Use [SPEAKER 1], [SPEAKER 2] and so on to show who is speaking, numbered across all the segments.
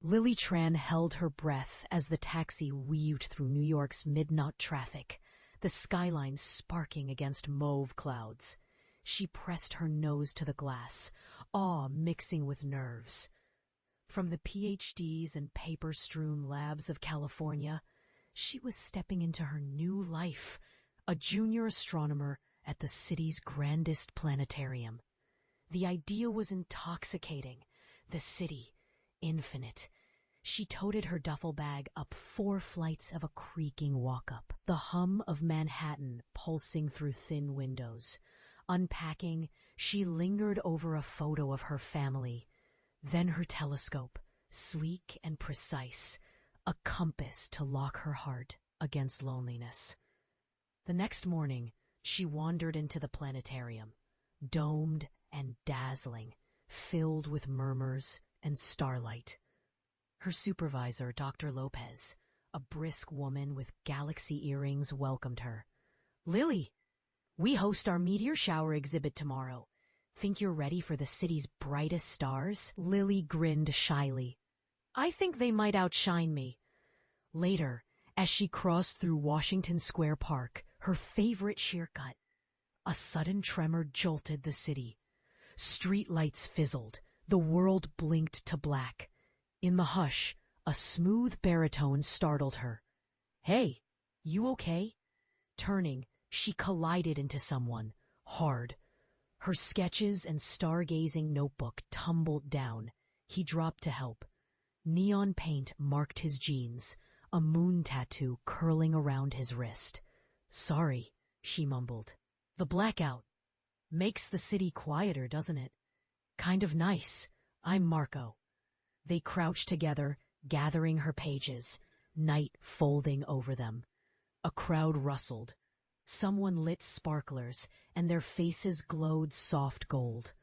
[SPEAKER 1] Lily Tran held her breath as the taxi weaved through New York's midnight traffic, the skyline sparking against mauve clouds. She pressed her nose to the glass, awe mixing with nerves. From the PhDs and paper-strewn labs of California, she was stepping into her new life, a junior astronomer at the city's grandest planetarium. The idea was intoxicating. The city, infinite. She toted her duffel bag up 4 flights of a creaking walk-up, the hum of Manhattan pulsing through thin windows. Unpacking, she lingered over a photo of her family, then her telescope, sleek and precise, a compass to lock her heart against loneliness. The next morning, she wandered into the planetarium, domed and dazzling, filled with murmurs and starlight. Her supervisor, Dr. Lopez, a brisk woman with galaxy earrings, welcomed her. "Lily, we host our meteor shower exhibit tomorrow. Think you're ready for the city's brightest stars?" Lily grinned shyly. "I think they might outshine me." Later, as she crossed through Washington Square Park, her favorite sheercut, a sudden tremor jolted the city. Street lights fizzled, the world blinked to black. In the hush, a smooth baritone startled her. "Hey, you okay?" Turning, she collided into someone, hard. Her sketches and stargazing notebook tumbled down. He dropped to help. Neon paint marked his jeans, a moon tattoo curling around his wrist. "Sorry," she mumbled. "The blackout makes the city quieter, doesn't it?" "Kind of nice. I'm Marco." They crouched together, gathering her pages, night folding over them. A crowd rustled. Someone lit sparklers, and their faces glowed soft gold.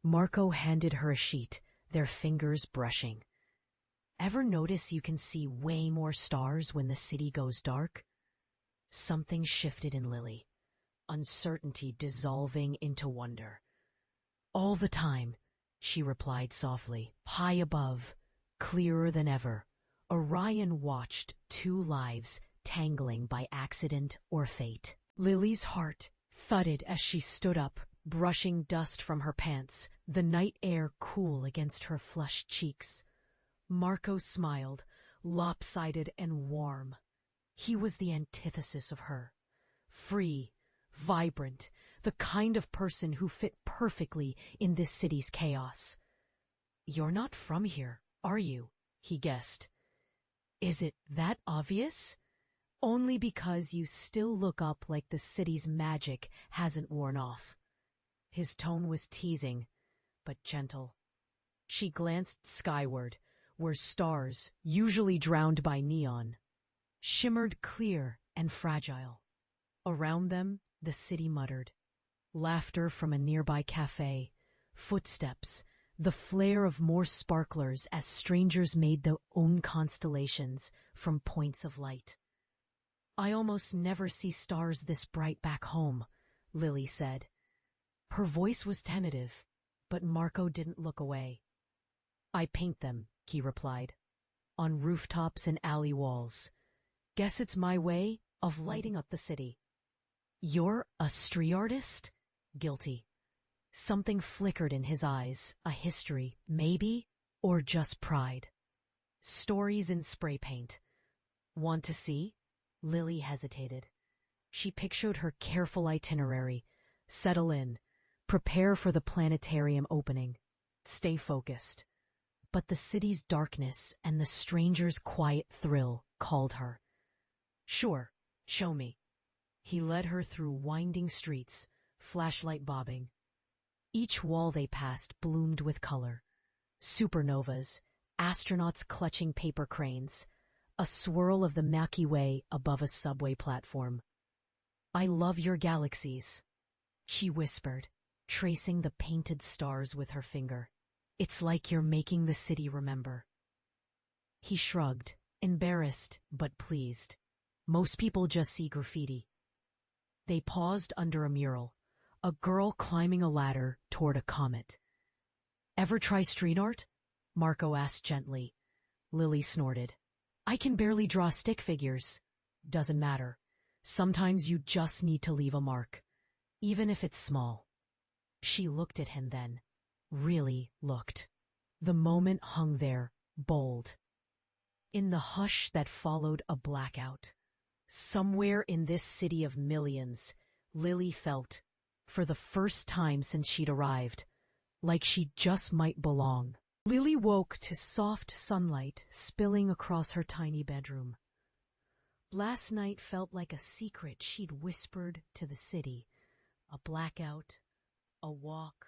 [SPEAKER 1] Marco handed her a sheet, their fingers brushing. "Ever notice you can see way more stars when the city goes dark?" Something shifted in Lily, uncertainty dissolving into wonder. "All the time," she replied softly. High above, clearer than ever, Orion watched 2 lives tangling by accident or fate. Lily's heart thudded as she stood up, brushing dust from her pants, the night air cool against her flushed cheeks. Marco smiled, lopsided and warm. He was the antithesis of her. Free, vibrant, the kind of person who fit perfectly in this city's chaos. "You're not from here, are you?" he guessed. "Is it that obvious?" "Only because you still look up like the city's magic hasn't worn off." His tone was teasing, but gentle. She glanced skyward, where stars, usually drowned by neon, shimmered clear and fragile. Around them, the city muttered. Laughter from a nearby cafe, footsteps, the flare of more sparklers as strangers made their own constellations from points of light. "I almost never see stars this bright back home," Lily said. Her voice was tentative, but Marco didn't look away. "I paint them," he replied, "on rooftops and alley walls. Guess it's my way of lighting up the city." "You're a street artist?" Guilty. Something flickered in his eyes, a history, maybe, or just pride. "Stories in spray paint." "Want to see?" Lily hesitated. She pictured her careful itinerary. Settle in. Prepare for the planetarium opening. Stay focused. But the city's darkness and the stranger's quiet thrill called her. "Sure, show me." He led her through winding streets, flashlight bobbing. Each wall they passed bloomed with color. Supernovas, astronauts clutching paper cranes, a swirl of the Milky Way above a subway platform. "I love your galaxies," she whispered, tracing the painted stars with her finger. "It's like you're making the city remember." He shrugged, embarrassed but pleased. Most people just see graffiti. They paused under a mural, a girl climbing a ladder toward a comet. "Ever try street art?" Marco asked gently. Lily snorted. I can barely draw stick figures. Doesn't matter. Sometimes you just need to leave a mark, even if it's small. She looked at him then. Really looked. The moment hung there, bold. In the hush that followed a blackout, somewhere in this city of millions, Lily felt, for the first time since she'd arrived, like she just might belong. Lily woke to soft sunlight spilling across her tiny bedroom. Last night felt like a secret she'd whispered to the city. A blackout, a walk,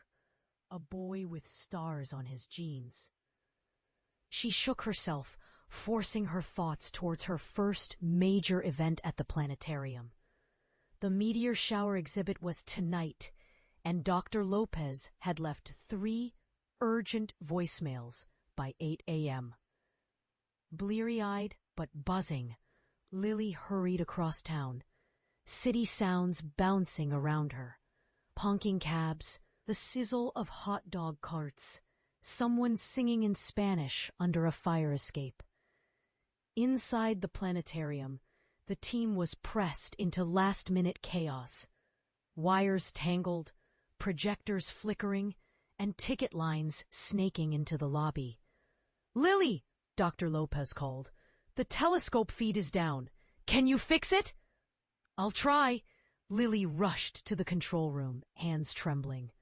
[SPEAKER 1] a boy with stars on his jeans. She shook herself, forcing her thoughts towards her first major event at the planetarium. The meteor shower exhibit was tonight, and Dr. Lopez had left 3 urgent voicemails by 8 a.m. Bleary-eyed but buzzing, Lily hurried across town, city sounds bouncing around her. Honking cabs, the sizzle of hot dog carts, someone singing in Spanish under a fire escape. Inside the planetarium, the team was pressed into last-minute chaos. Wires tangled, projectors flickering, and ticket lines snaking into the lobby. "Lily," Dr. Lopez called, "the telescope feed is down. Can you fix it?" "I'll try." Lily rushed to the control room, hands trembling.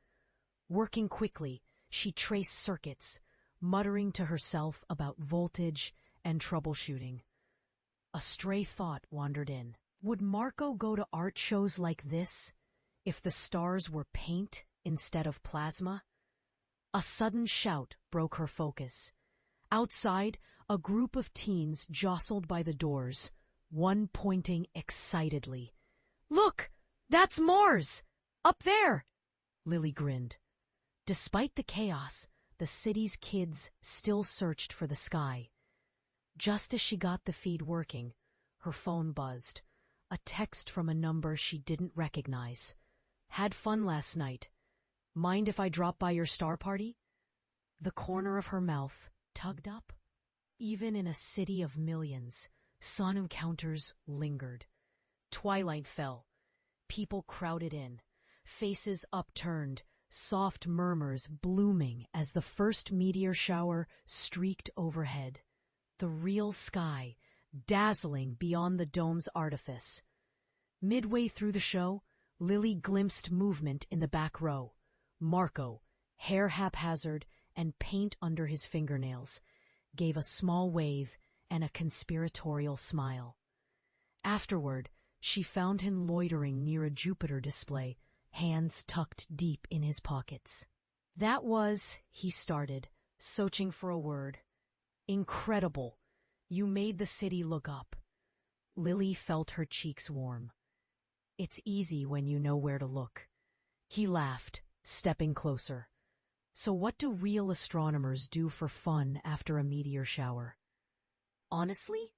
[SPEAKER 1] Working quickly, she traced circuits, muttering to herself about voltage and troubleshooting. A stray thought wandered in. Would Marco go to art shows like this if the stars were paint instead of plasma? A sudden shout broke her focus. Outside, a group of teens jostled by the doors, one pointing excitedly. "Look! That's Mars! Up there!" Lily grinned. Despite the chaos, the city's kids still searched for the sky. Just as she got the feed working, her phone buzzed. A text from a number she didn't recognize. "Had fun last night. Mind if I drop by your star party?" The corner of her mouth tugged up. Even in a city of millions, sun encounters lingered. Twilight fell. People crowded in, faces upturned, soft murmurs blooming as the first meteor shower streaked overhead. The real sky, dazzling beyond the dome's artifice. Midway through the show, Lily glimpsed movement in the back row. Marco, hair haphazard and paint under his fingernails, gave a small wave and a conspiratorial smile. Afterward, she found him loitering near a Jupiter display, hands tucked deep in his pockets. "That was," he started, searching for a word. "Incredible. You made the city look up." Lily felt her cheeks warm. "It's easy when you know where to look." He laughed, stepping closer. "So what do real astronomers do for fun after a meteor shower?" "Honestly,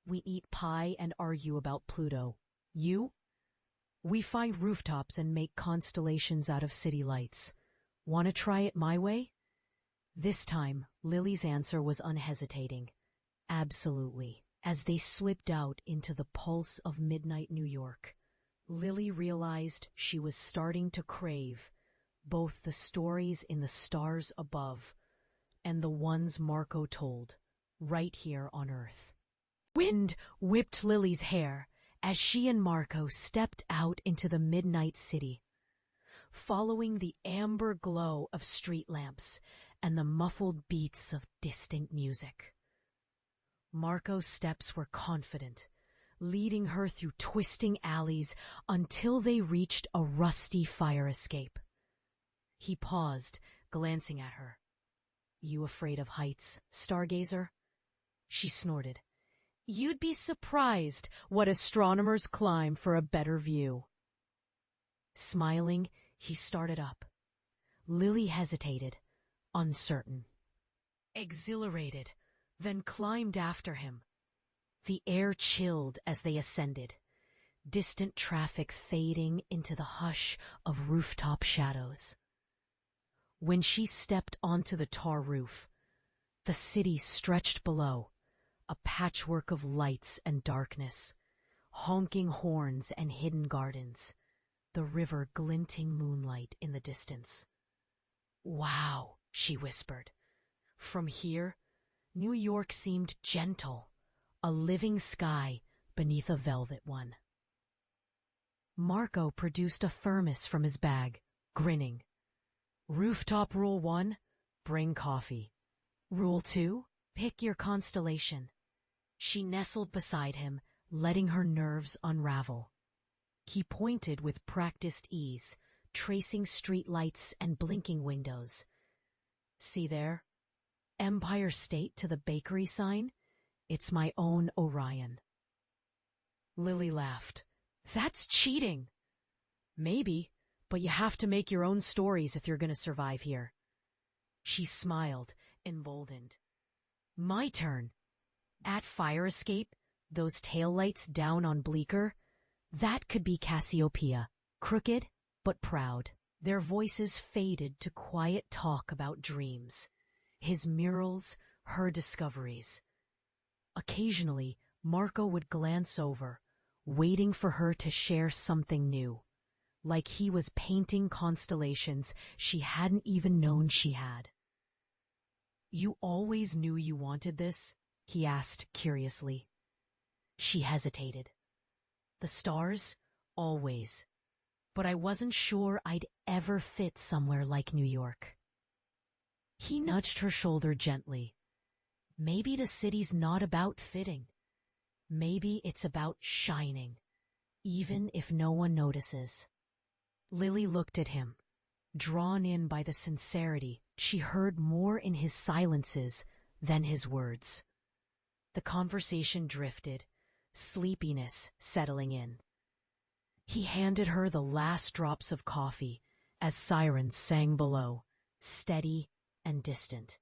[SPEAKER 1] we eat pie and argue about Pluto. You?" "We find rooftops and make constellations out of city lights. Want to try it my way?" This time, Lily's answer was unhesitating. Absolutely. As they slipped out into the pulse of midnight New York, Lily realized she was starting to crave both the stories in the stars above and the ones Marco told, right here on Earth. Wind whipped Lily's hair as she and Marco stepped out into the midnight city, following the amber glow of street lamps and the muffled beats of distant music. Marco's steps were confident, leading her through twisting alleys until they reached a rusty fire escape. He paused, glancing at her. "You afraid of heights, stargazer?" She snorted. "You'd be surprised what astronomers climb for a better view." Smiling, he started up. Lily hesitated, uncertain. Exhilarated, then climbed after him. The air chilled as they ascended, distant traffic fading into the hush of rooftop shadows. When she stepped onto the tar roof, The city stretched below, a patchwork of lights and darkness, honking horns and hidden gardens, the river glinting moonlight in the distance. "Wow," she whispered. From here, New York seemed gentle, a living sky beneath a velvet one. Marco produced a thermos from his bag, grinning. "Rooftop rule 1, bring coffee. Rule 2, pick your constellation." She nestled beside him, letting her nerves unravel. He pointed with practiced ease, tracing street lights and blinking windows. "See there? Empire State to the bakery sign? It's my own Orion." Lily laughed. "That's cheating." "Maybe, but you have to make your own stories if you're going to survive here." She smiled, emboldened. "My turn. At fire escape, those taillights down on Bleecker, that could be Cassiopeia, crooked but proud." Their voices faded to quiet talk about dreams, his murals, her discoveries. Occasionally, Marco would glance over, waiting for her to share something new, like he was painting constellations she hadn't even known she had. "You always knew you wanted this?" he asked curiously. She hesitated. "The stars? Always. But I wasn't sure I'd ever fit somewhere like New York." He nudged her shoulder gently. "Maybe the city's not about fitting. Maybe it's about shining, even if no one notices." Lily looked at him, drawn in by the sincerity. She heard more in his silences than his words. The conversation drifted, sleepiness settling in. He handed her the last drops of coffee as sirens sang below, steady and distant.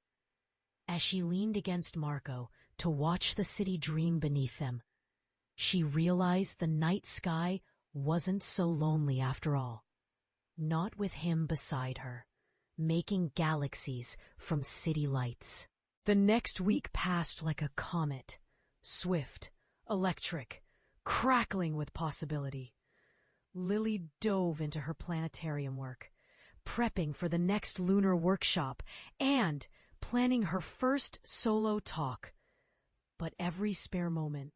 [SPEAKER 1] As she leaned against Marco to watch the city dream beneath them, she realized the night sky wasn't so lonely after all. Not with him beside her, making galaxies from city lights. The next week passed like a comet, swift, electric, crackling with possibility. Lily dove into her planetarium work, prepping for the next lunar workshop and planning her first solo talk. But every spare moment,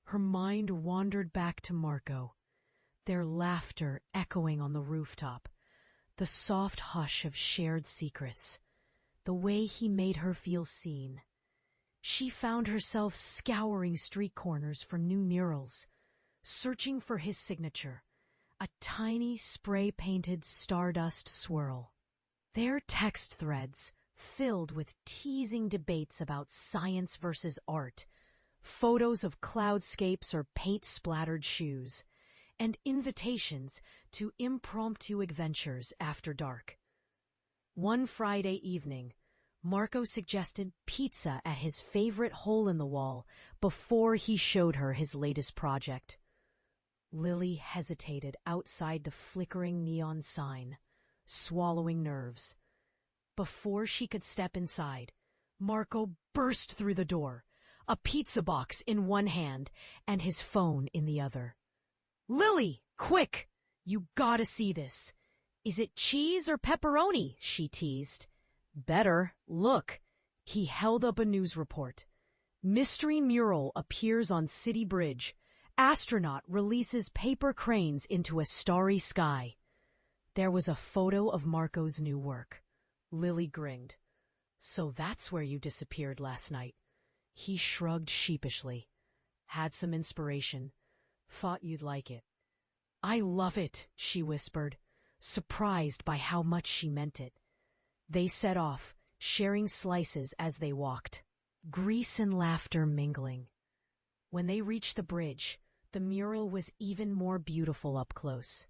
[SPEAKER 1] her mind wandered back to Marco, their laughter echoing on the rooftop, the soft hush of shared secrets, the way he made her feel seen. She found herself scouring street corners for new murals, searching for his signature, a tiny spray-painted Stardust swirl. Their text threads filled with teasing debates about science versus art, photos of cloudscapes or paint-splattered shoes, and invitations to impromptu adventures after dark. One Friday evening, Marco suggested pizza at his favorite hole-in-the-wall before he showed her his latest project. Lily hesitated outside the flickering neon sign, swallowing nerves. Before she could step inside, Marco burst through the door, a pizza box in one hand and his phone in the other. "Lily, quick! You gotta see this. Is it cheese or pepperoni?" she teased. "Better. Look." He held up a news report. "Mystery mural appears on City Bridge. Astronaut releases paper cranes into a starry sky." There was a photo of Marco's new work. Lily grinned. "So that's where you disappeared last night." He shrugged sheepishly. "Had some inspiration. Thought you'd like it." "I love it," she whispered, surprised by how much she meant it. They set off, sharing slices as they walked, grease and laughter mingling. When they reached the bridge, the mural was even more beautiful up close.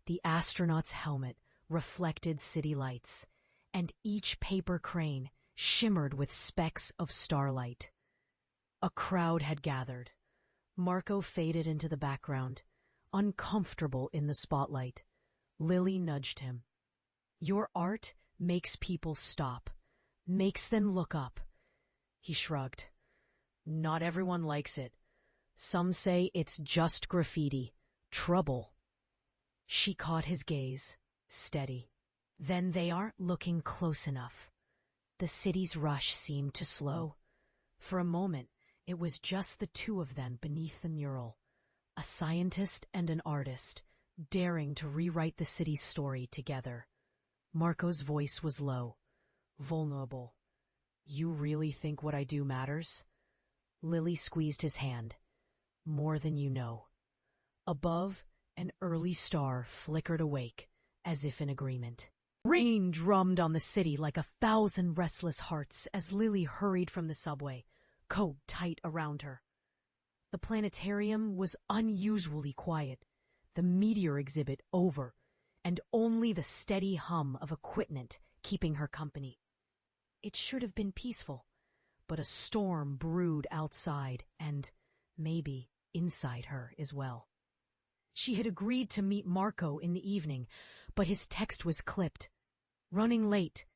[SPEAKER 1] The astronaut's helmet reflected city lights, and each paper crane shimmered with specks of starlight. A crowd had gathered. Marco faded into the background, uncomfortable in the spotlight. Lily nudged him. "Your art makes people stop, makes them look up. He shrugged. Not everyone likes it. Some say it's just graffiti. Trouble. She caught his gaze, steady. Then they aren't looking close enough. The city's rush seemed to slow. For a moment, it was just the two of them beneath the mural, a scientist and an artist, daring to rewrite the city's story together. Marco's voice was low, vulnerable. You really think what I do matters? Lily squeezed his hand. More than you know. Above, an early star flickered awake, as if in agreement. Rain drummed on the city like 1,000 restless hearts as Lily hurried from the subway, coat tight around her. The planetarium was unusually quiet, the meteor exhibit over, and only the steady hum of equipment keeping her company. It should have been peaceful, but a storm brewed outside and, maybe, inside her as well. She had agreed to meet Marco in the evening, but his text was clipped. Running late.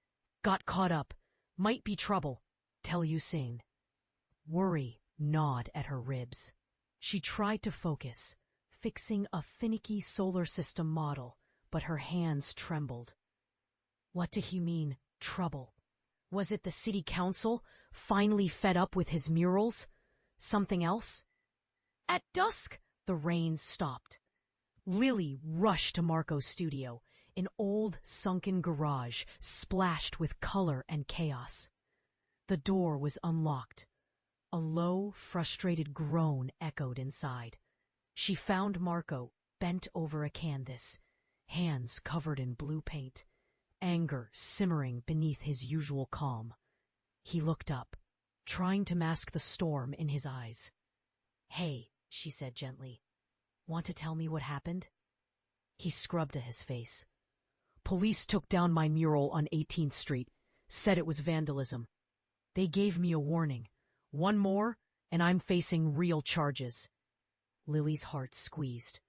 [SPEAKER 1] Got caught up. Might be trouble. Tell you soon. Worry gnawed at her ribs. She tried to focus, fixing a finicky solar system model, but her hands trembled. What did he mean, trouble? Was it the city council, finally fed up with his murals? Something else? At dusk, the rain stopped. Lily rushed to Marco's studio, an old, sunken garage splashed with color and chaos. The door was unlocked. A low, frustrated groan echoed inside. She found Marco bent over a canvas, hands covered in blue paint, anger simmering beneath his usual calm. He looked up, trying to mask the storm in his eyes. Hey, she said gently. Want to tell me what happened? He scrubbed at his face. Police took down my mural on 18th Street, said it was vandalism. They gave me a warning. One more, and I'm facing real charges. Lily's heart squeezed.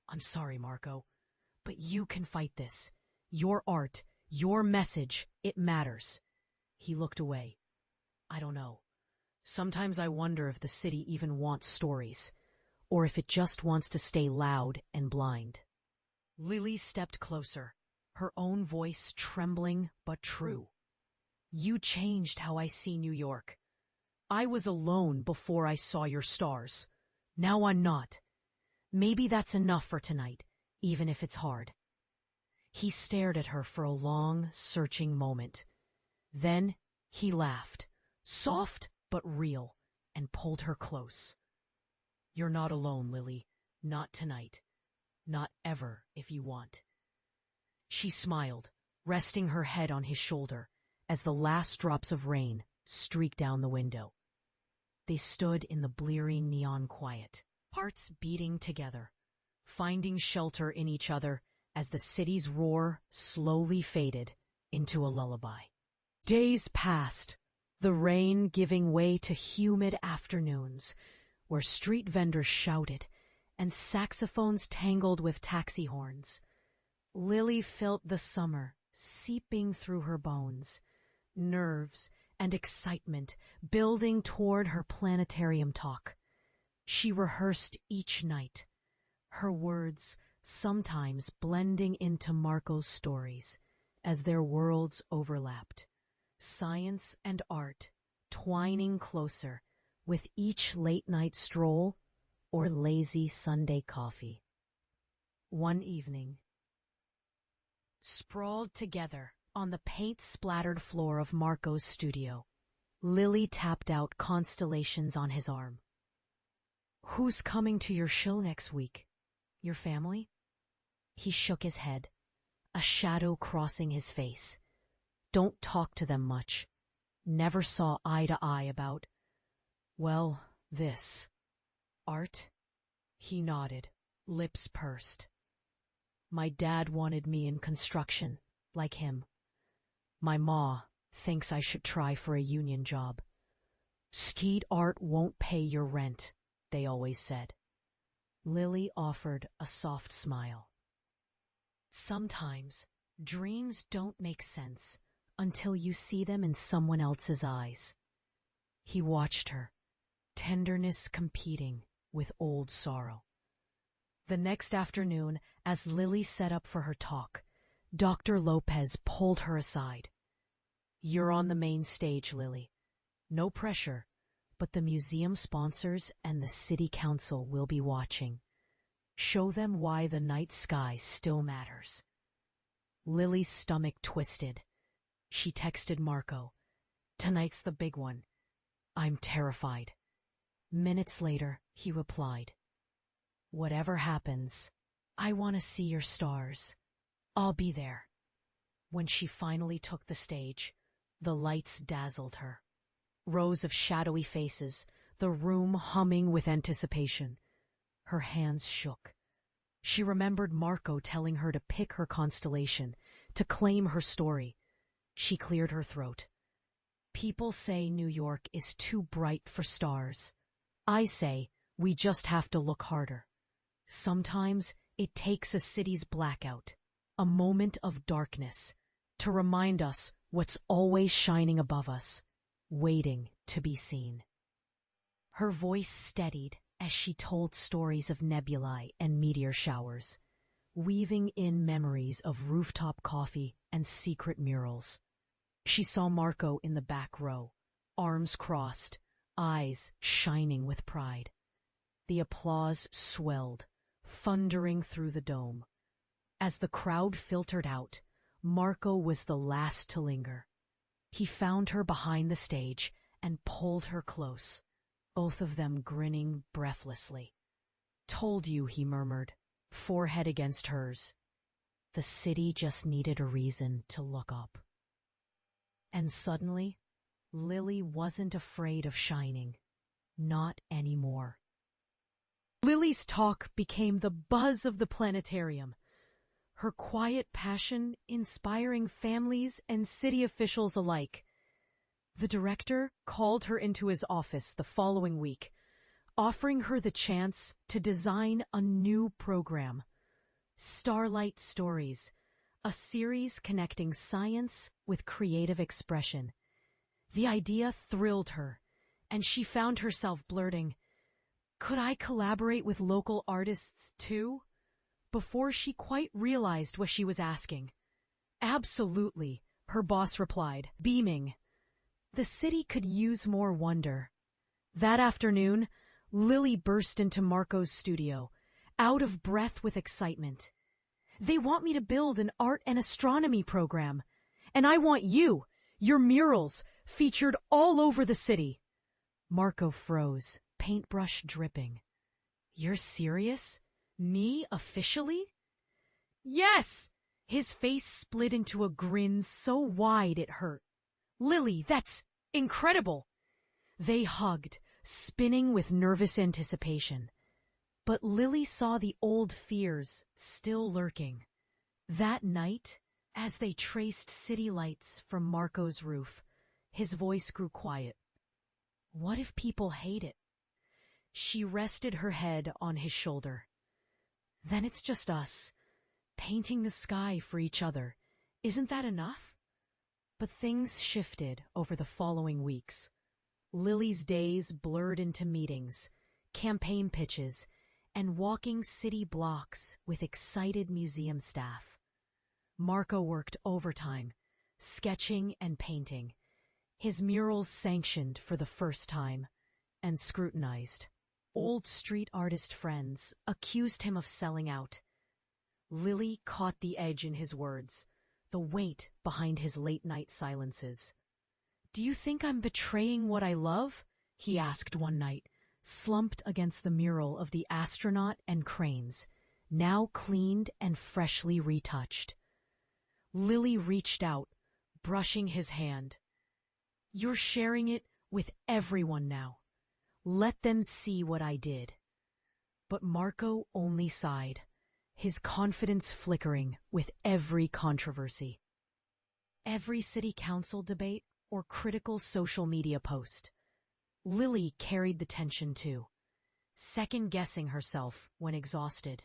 [SPEAKER 1] I'm sorry, Marco, but you can fight this. Your art, your message, it matters. He looked away. I don't know. Sometimes I wonder if the city even wants stories, or if it just wants to stay loud and blind. Lily stepped closer, her own voice trembling but true. You changed how I see New York. I was alone before I saw your stars. Now I'm not. Maybe that's enough for tonight, even if it's hard. He stared at her for a long, searching moment. Then he laughed, soft but real, and pulled her close. You're not alone, Lily. Not tonight. Not ever, if you want. She smiled, resting her head on his shoulder, as the last drops of rain streaked down the window. They stood in the bleary neon quiet, hearts beating together, finding shelter in each other as the city's roar slowly faded into a lullaby. Days passed, the rain giving way to humid afternoons, where street vendors shouted and saxophones tangled with taxi horns. Lily felt the summer seeping through her bones, nerves and excitement building toward her planetarium talk. She rehearsed each night, her words sometimes blending into Marco's stories as their worlds overlapped, science and art twining closer with each late-night stroll or lazy Sunday coffee. One evening, sprawled together on the paint-splattered floor of Marco's studio, Lily tapped out constellations on his arm. Who's coming to your show next week? Your family? He shook his head, a shadow crossing his face. Don't talk to them much. Never saw eye to eye about, well, this. Art? He nodded, lips pursed. My dad wanted me in construction, like him. My ma thinks I should try for a union job. Street art won't pay your rent, they always said. Lily offered a soft smile. Sometimes dreams don't make sense until you see them in someone else's eyes. He watched her, tenderness competing with old sorrow. The next afternoon, as Lily set up for her talk, Dr. Lopez pulled her aside. "You're on the main stage, Lily. No pressure, but the museum sponsors and the city council will be watching. Show them why the night sky still matters." Lily's stomach twisted. She texted Marco, "Tonight's the big one. I'm terrified." Minutes later, he replied, "Whatever happens, I want to see your stars. I'll be there." When she finally took the stage, the lights dazzled her. Rows of shadowy faces, the room humming with anticipation. Her hands shook. She remembered Marco telling her to pick her constellation, to claim her story. She cleared her throat. "People say New York is too bright for stars. I say we just have to look harder. Sometimes it takes a city's blackout, a moment of darkness, to remind us what's always shining above us, waiting to be seen." Her voice steadied as she told stories of nebulae and meteor showers, weaving in memories of rooftop coffee and secret murals. She saw Marco in the back row, arms crossed, eyes shining with pride. The applause swelled, thundering through the dome. As the crowd filtered out, Marco was the last to linger. He found her behind the stage and pulled her close, both of them grinning breathlessly. "Told you," he murmured, forehead against hers. The city just needed a reason to look up. And suddenly, Lily wasn't afraid of shining. Not anymore. Lily's talk became the buzz of the planetarium. Her quiet passion inspiring families and city officials alike. The director called her into his office the following week, offering her the chance to design a new program. Starlight Stories, a series connecting science with creative expression. The idea thrilled her, and she found herself blurting, "Could I collaborate with local artists too?" before she quite realized what she was asking. "Absolutely," her boss replied, beaming. The city could use more wonder. That afternoon, Lily burst into Marco's studio, out of breath with excitement. "They want me to build an art and astronomy program, and I want you, your murals, featured all over the city." Marco froze, paintbrush dripping. "You're serious? Me officially?" "Yes!" His face split into a grin so wide it hurt. "Lily, that's incredible!" They hugged, spinning with nervous anticipation. But Lily saw the old fears still lurking. That night, as they traced city lights from Marco's roof, his voice grew quiet. "What if people hate it?" She rested her head on his shoulder. "Then it's just us, painting the sky for each other. Isn't that enough?" But things shifted over the following weeks. Lily's days blurred into meetings, campaign pitches, and walking city blocks with excited museum staff. Marco worked overtime, sketching and painting, his murals sanctioned for the first time, and scrutinized. Old street artist friends accused him of selling out. Lily caught the edge in his words, the weight behind his late-night silences. "Do you think I'm betraying what I love?" he asked one night, slumped against the mural of the astronaut and cranes, now cleaned and freshly retouched. Lily reached out, brushing his hand. "You're sharing it with everyone now. Let them see what I did." But Marco only sighed, his confidence flickering with every controversy. Every city council debate or critical social media post. Lily carried the tension too, second-guessing herself when exhausted.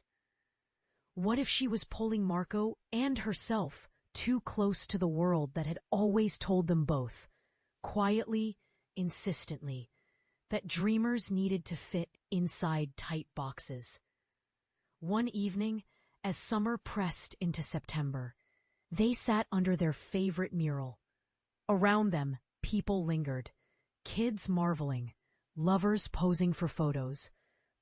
[SPEAKER 1] What if she was pulling Marco and herself too close to the world that had always told them both, quietly insistently, that dreamers needed to fit inside tight boxes. One evening, as summer pressed into September, they sat under their favorite mural. Around them, people lingered, kids marveling, lovers posing for photos,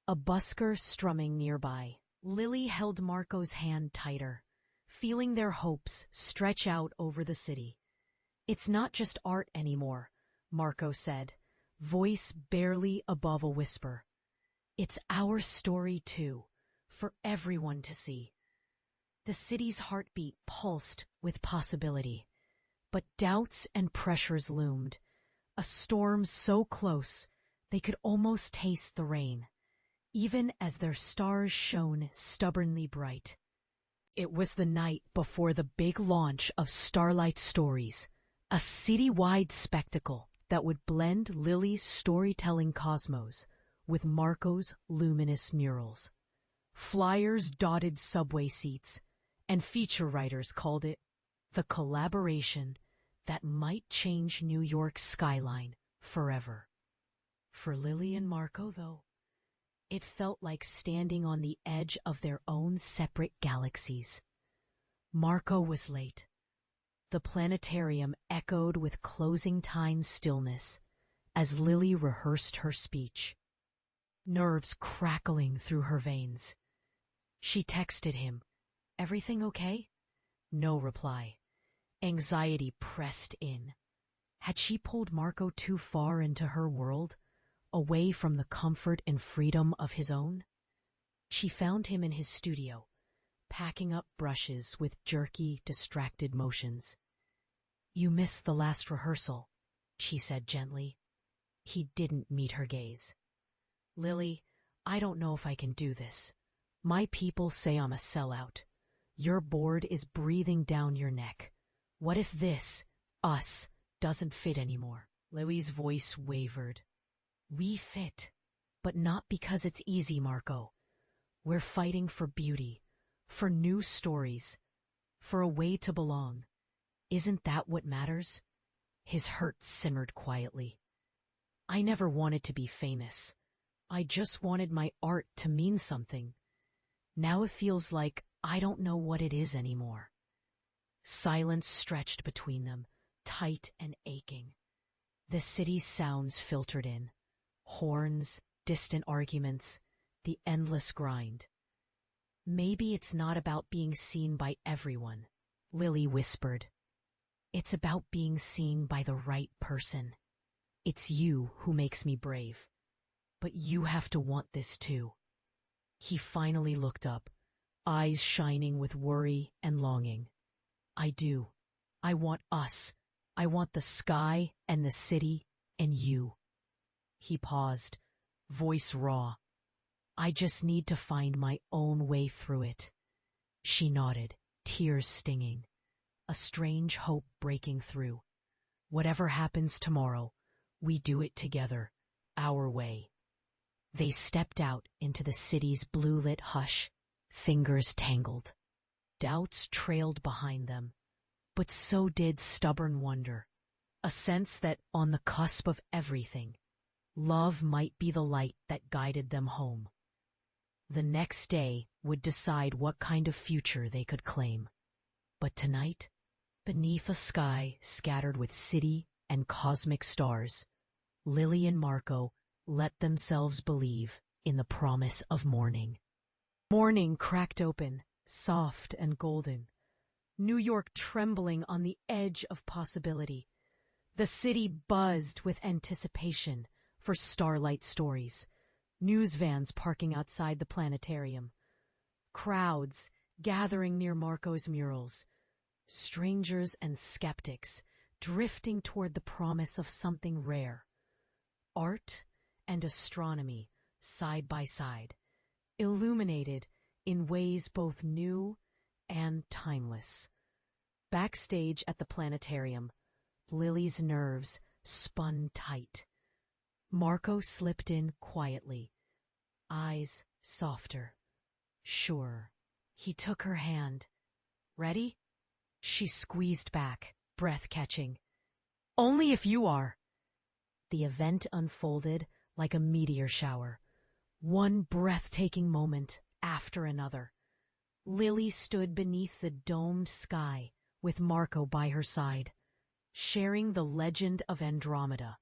[SPEAKER 1] a busker strumming nearby. Lily held Marco's hand tighter, feeling their hopes stretch out over the city. "It's not just art anymore," Marco said, voice barely above a whisper. "It's our story too, for everyone to see." The city's heartbeat pulsed with possibility, but doubts and pressures loomed, a storm so close they could almost taste the rain, even as their stars shone stubbornly bright. It was the night before the big launch of Starlight Stories, a citywide spectacle that would blend Lily's storytelling cosmos with Marco's luminous murals. Flyers dotted subway seats, and feature writers called it the collaboration that might change New York's skyline forever. For Lily and Marco, though, it felt like standing on the edge of their own separate galaxies. Marco was late. The planetarium echoed with closing time stillness as Lily rehearsed her speech, nerves crackling through her veins. She texted him, "Everything okay?" No reply. Anxiety pressed in. Had she pulled Marco too far into her world, away from the comfort and freedom of his own? She found him in his studio, packing up brushes with jerky, distracted motions. "You missed the last rehearsal," she said gently. He didn't meet her gaze. "Lily, I don't know if I can do this. My people say I'm a sellout. Your board is breathing down your neck. What if this, us, doesn't fit anymore?" Lily's voice wavered. "We fit, but not because it's easy, Marco. We're fighting for beauty, for new stories, for a way to belong. Isn't that what matters?" His hurt simmered quietly. "I never wanted to be famous. I just wanted my art to mean something. Now it feels like I don't know what it is anymore." Silence stretched between them, tight and aching. The city's sounds filtered in. Horns, distant arguments, the endless grind. "Maybe it's not about being seen by everyone," Lily whispered. "It's about being seen by the right person. It's you who makes me brave. But you have to want this too." He finally looked up, eyes shining with worry and longing. "I do. I want us. I want the sky and the city and you." He paused, voice raw. "I just need to find my own way through it." She nodded, tears stinging, a strange hope breaking through. "Whatever happens tomorrow, we do it together, our way." They stepped out into the city's blue-lit hush, fingers tangled. Doubts trailed behind them, but so did stubborn wonder, a sense that on the cusp of everything, love might be the light that guided them home. The next day would decide what kind of future they could claim. But tonight, beneath a sky scattered with city and cosmic stars, Lily and Marco let themselves believe in the promise of morning. Morning cracked open, soft and golden. New York trembling on the edge of possibility. The city buzzed with anticipation for Starlight Stories. News vans parking outside the planetarium. Crowds gathering near Marco's murals. Strangers and skeptics drifting toward the promise of something rare. Art and astronomy side by side, illuminated in ways both new and timeless. Backstage at the planetarium, Lily's nerves spun tight. Marco slipped in quietly, eyes softer, sure. He took her hand. "Ready?" She squeezed back, breath catching. "Only if you are." The event unfolded like a meteor shower, one breathtaking moment after another. Lily stood beneath the domed sky with Marco by her side, sharing the legend of Andromeda.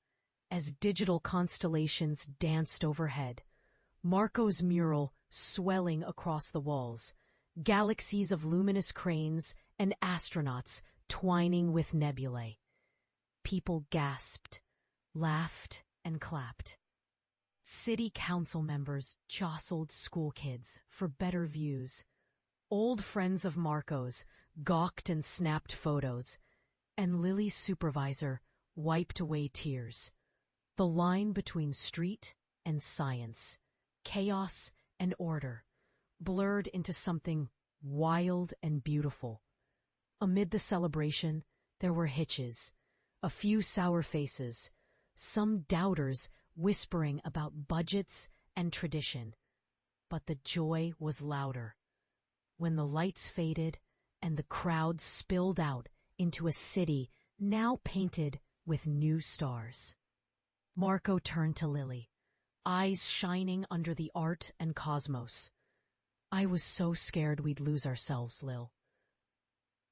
[SPEAKER 1] As digital constellations danced overhead, Marco's mural swelling across the walls, galaxies of luminous cranes and astronauts twining with nebulae. People gasped, laughed, and clapped. City council members jostled school kids for better views. Old friends of Marco's gawked and snapped photos, and Lily's supervisor wiped away tears. The line between street and science, chaos and order, blurred into something wild and beautiful. Amid the celebration, there were hitches, a few sour faces, some doubters whispering about budgets and tradition. But the joy was louder. When the lights faded and the crowd spilled out into a city now painted with new stars. Marco turned to Lily, eyes shining under the art and cosmos. "I was so scared we'd lose ourselves, Lil.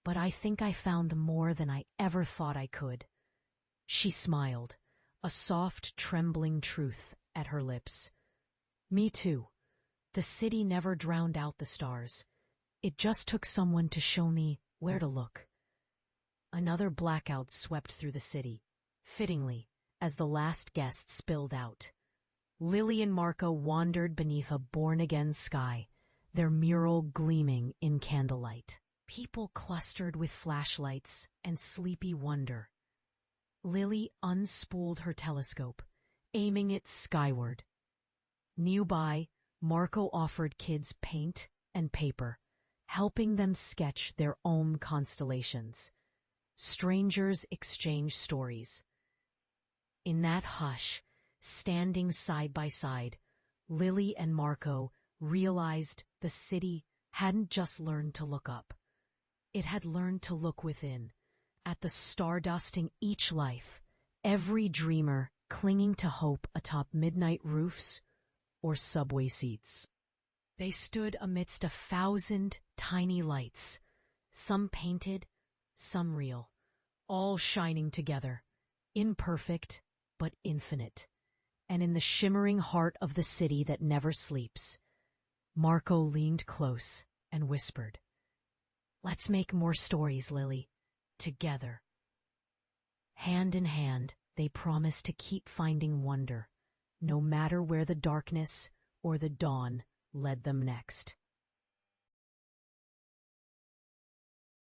[SPEAKER 1] But I think I found more than I ever thought I could." She smiled, a soft, trembling truth at her lips. "Me too. The city never drowned out the stars. It just took someone to show me where to look." Another blackout swept through the city, fittingly, as the last guest spilled out. Lily and Marco wandered beneath a born-again sky, their mural gleaming in candlelight. People clustered with flashlights and sleepy wonder. Lily unspooled her telescope, aiming it skyward. Nearby, Marco offered kids paint and paper, helping them sketch their own constellations. Strangers exchanged stories. In that hush, standing side by side, Lily and Marco realized the city hadn't just learned to look up. It had learned to look within, at the stardust in each life, every dreamer clinging to hope atop midnight roofs or subway seats. They stood amidst 1,000 tiny lights, some painted, some real, all shining together, imperfect but infinite. And in the shimmering heart of the city that never sleeps, Marco leaned close and whispered, "Let's make more stories, Lily, together." Hand in hand, they promised to keep finding wonder, no matter where the darkness or the dawn led them next.